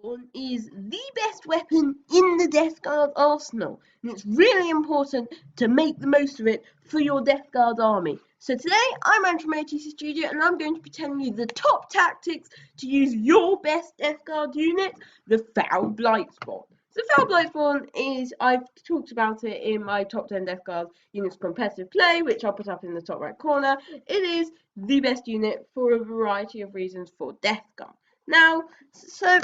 Blightspawn is the best weapon in the Death Guard arsenal, and it's really important to make the most of it for your Death Guard army. So today, I'm Andrew from ATC Studio, and I'm going to be telling you the top tactics to use your best Death Guard unit, the Foul Blightspawn. So Foul Blightspawn is, I've talked about it in my top 10 Death Guard units competitive play, which I'll put up in the top right corner. It is the best unit for a variety of reasons for Death Guard. Now, so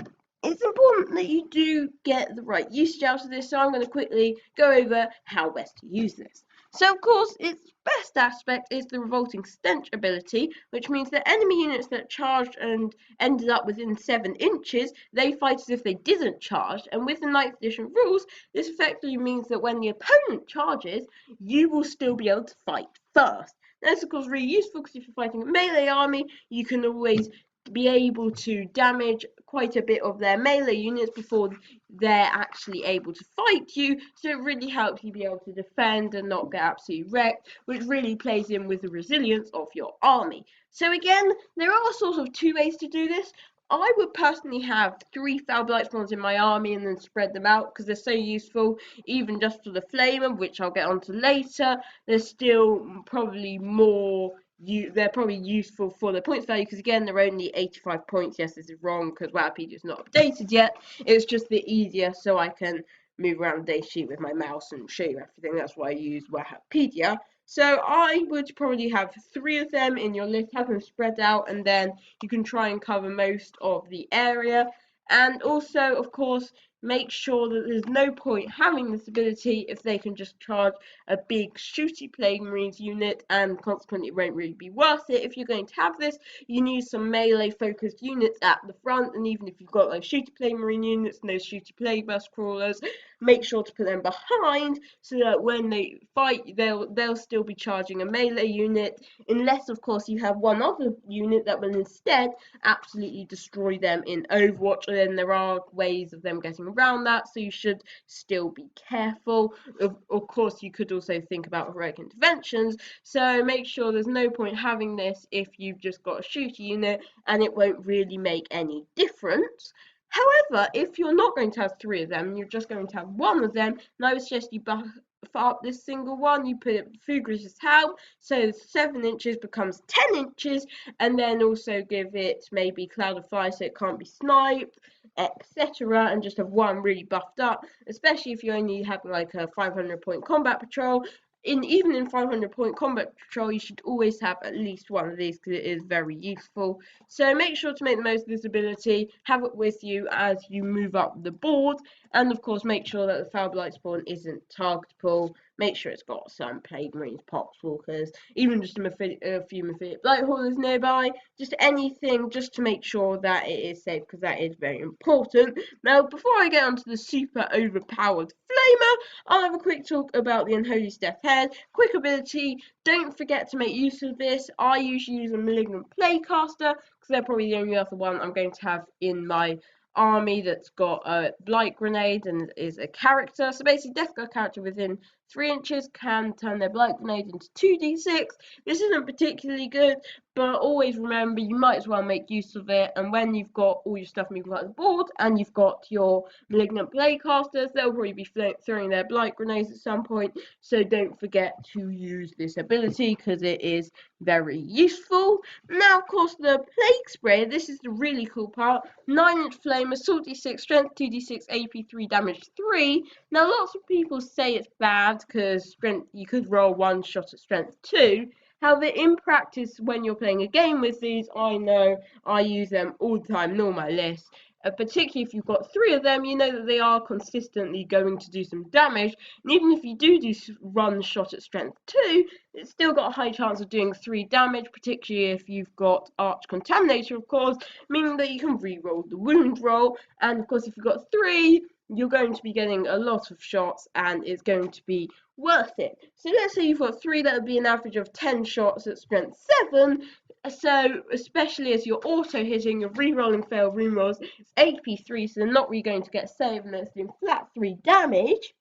it's important that you do get the right usage out of this, so I'm going to quickly go over how best to use this. So, of course, its best aspect is the Revolting Stench ability, which means that enemy units that charged and ended up within 7 inches, they fight as if they didn't charge, and with the 9th edition rules, this effectively means that when the opponent charges, you will still be able to fight first. That's, of course, really useful because if you're fighting a melee army, you can always be able to damage quite a bit of their melee units before they're actually able to fight you, so it really helps you be able to defend and not get absolutely wrecked, which really plays in with the resilience of your army. So again, there are sort of 2 ways to do this. I would personally have 3 Foul Blightspawns in my army and then spread them out because they're so useful, even just for the Flamer, which I'll get onto later. There's still probably more they're probably useful for the points value because again they're only 85 points. Yes, this is wrong because Wikipedia is not updated yet. It's just the easier so I can move around the data sheet with my mouse and show you everything. That's why I use Wikipedia. So I would probably have 3 of them in your list, have them spread out, and then you can try and cover most of the area. And also, of course, make sure that there's no point having this ability if they can just charge a big shooty Plague Marines unit, and consequently it won't really be worth it. If you're going to have this, you need some melee focused units at the front, and even if you've got like shooty Plague Marine units and those shooty Plague Bus crawlers, make sure to put them behind so that when they fight they'll still be charging a melee unit, unless of course you have one other unit that will instead absolutely destroy them in Overwatch, and then there are ways of them getting around that, so you should still be careful. Of course, you could also think about heroic interventions, so make sure there's no point having this if you've just got a shooter unit and it won't really make any difference. However, if you're not going to have 3 of them, you're just going to have 1 of them, and I would suggest you buff up this single one. You put it Fugris's Helm, so 7 inches becomes 10 inches, and then also give it maybe Cloud of Fire so it can't be sniped, etc., and just have 1 really buffed up, especially if you only have like a 500-point combat patrol. Even in 500-point combat patrol, you should always have at least 1 of these because it is very useful. So make sure to make the most of this ability, have it with you as you move up the board, and of course make sure that the Foul Blightspawn isn't targetable. Make sure it's got some Plague Marines, Poxwalkers, even just a few Mephitic Blight Haulers nearby, just anything just to make sure that it is safe because that is very important. Now, before I get onto the super overpowered Flamer, I'll have a quick talk about the Unholy Steph Head. Quick ability, don't forget to make use of this. I usually use a Malignant Playcaster because they're probably the only other one I'm going to have in my army that's got a Blight Grenade and is a character. So basically, Death Guard character within 3 inches can turn their Blight Grenade into 2d6. This isn't particularly good, but always remember you might as well make use of it, and when you've got all your stuff moving like the board and you've got your Malignant Playcasters, they'll probably be throwing their Blight Grenades at some point, so don't forget to use this ability because it is very useful. Now, of course, the Plague Sprayer, this is the really cool part. 9-inch flame, assault d6, strength 2d6, AP 3, damage 3. Now, lots of people say it's bad because strength, you could roll 1 shot at strength 2. However, in practice, when you're playing a game with these, I know I use them all the time, on my list. Particularly if you've got 3 of them, you know that they are consistently going to do some damage. And even if you do one shot at strength 2, it's still got a high chance of doing 3 damage, particularly if you've got Arch Contaminator, of course, meaning that you can re-roll the wound roll. And of course, if you've got 3, you're going to be getting a lot of shots and it's going to be worth it. So let's say you've got 3, that would be an average of 10 shots at strength 7. So especially as you're auto hitting, you're re-rolling failed room rolls, it's AP 3, so they're not really going to get saved and it's doing flat 3 damage.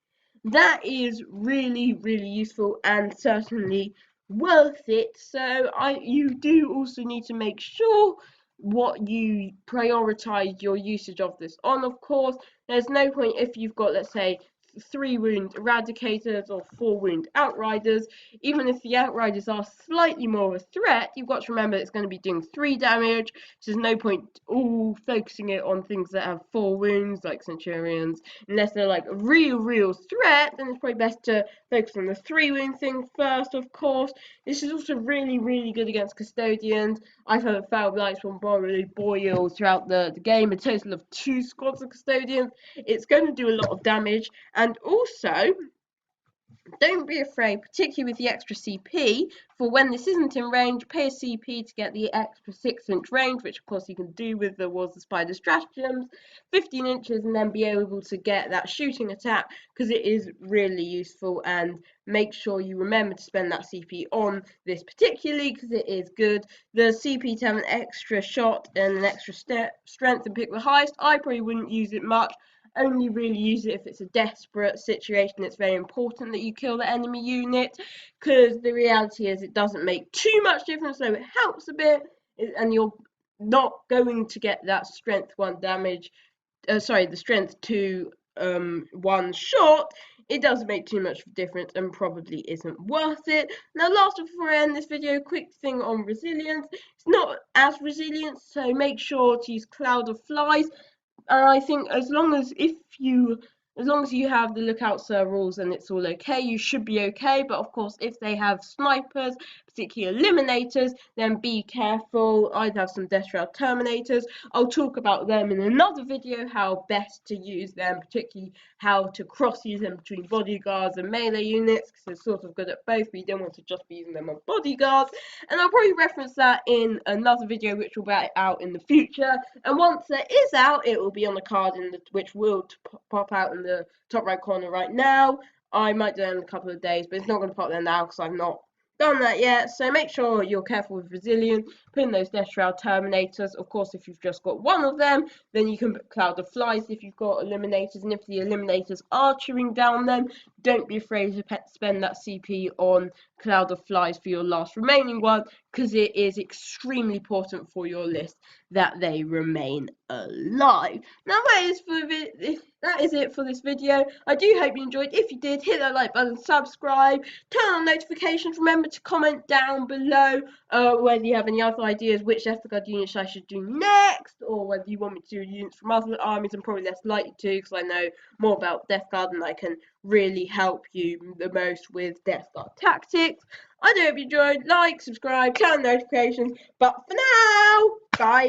That is really, really useful and certainly worth it. So you do also need to make sure what you prioritize your usage of this on. Of course, there's no point if you've got, let's say, 3 wound eradicators or 4 wound outriders. Even if the outriders are slightly more of a threat, you've got to remember it's going to be doing 3 damage, so there's no point all focusing it on things that have 4 wounds like centurions. Unless they're like a real threat, then it's probably best to focus on the 3 wound thing first. Of course, this is also really good against custodians. I've had a Foul Blightspawn really boil throughout the game, a total of 2 squads of custodians. It's going to do a lot of damage. And also, don't be afraid, particularly with the extra CP, for when this isn't in range, pay a CP to get the extra 6-inch range, which of course you can do with the Wars of Spider stratagems, 15 inches, and then be able to get that shooting attack, because it is really useful. And make sure you remember to spend that CP on this particularly, because it is good. The CP to have an extra shot and an extra strength and pick the highest, I probably wouldn't use it much. Only really use it if it's a desperate situation. It's very important that you kill the enemy unit, because the reality is it doesn't make too much difference, so it helps a bit, and you're not going to get that strength 1 damage, the strength 2 1 shot. It doesn't make too much of a difference and probably isn't worth it. Now, last before I end this video, quick thing on resilience. It's not as resilient, so make sure to use Cloud of Flies. And I think as long as you have the Lookout Sir rules and it's all okay, you should be okay. But of course, if they have snipers, particularly eliminators, then be careful. I'd have some Death Shroud Terminators. I'll talk about them in another video, how best to use them, particularly how to cross use them between bodyguards and melee units, because they're sort of good at both, but you don't want to just be using them on bodyguards. And I'll probably reference that in another video, which will be out in the future. And once that is out, it will be on the card which will pop out in the top right corner right now. I might do it in a couple of days, but it's not going to pop there now because I've not done that yet. So make sure you're careful with Resilient. Put in those Death Shroud Terminators. Of course, if you've just got one of them, then you can put Cloud of Flies if you've got Eliminators. And if the Eliminators are chewing down them, don't be afraid to spend that CP on Cloud of Flies for your last remaining one, because it is extremely important for your list that they remain alive. Now that is it for this video. I do hope you enjoyed. If you did, hit that like button, subscribe, turn on notifications. Remember to comment down below whether you have any other ideas which Death Guard units I should do next, or whether you want me to do units from other armies. I'm probably less likely to, because I know more about Death Guard and I can really help you the most with Death Guard tactics. I do hope you enjoyed. Like, subscribe, turn on notifications. But for now, bye!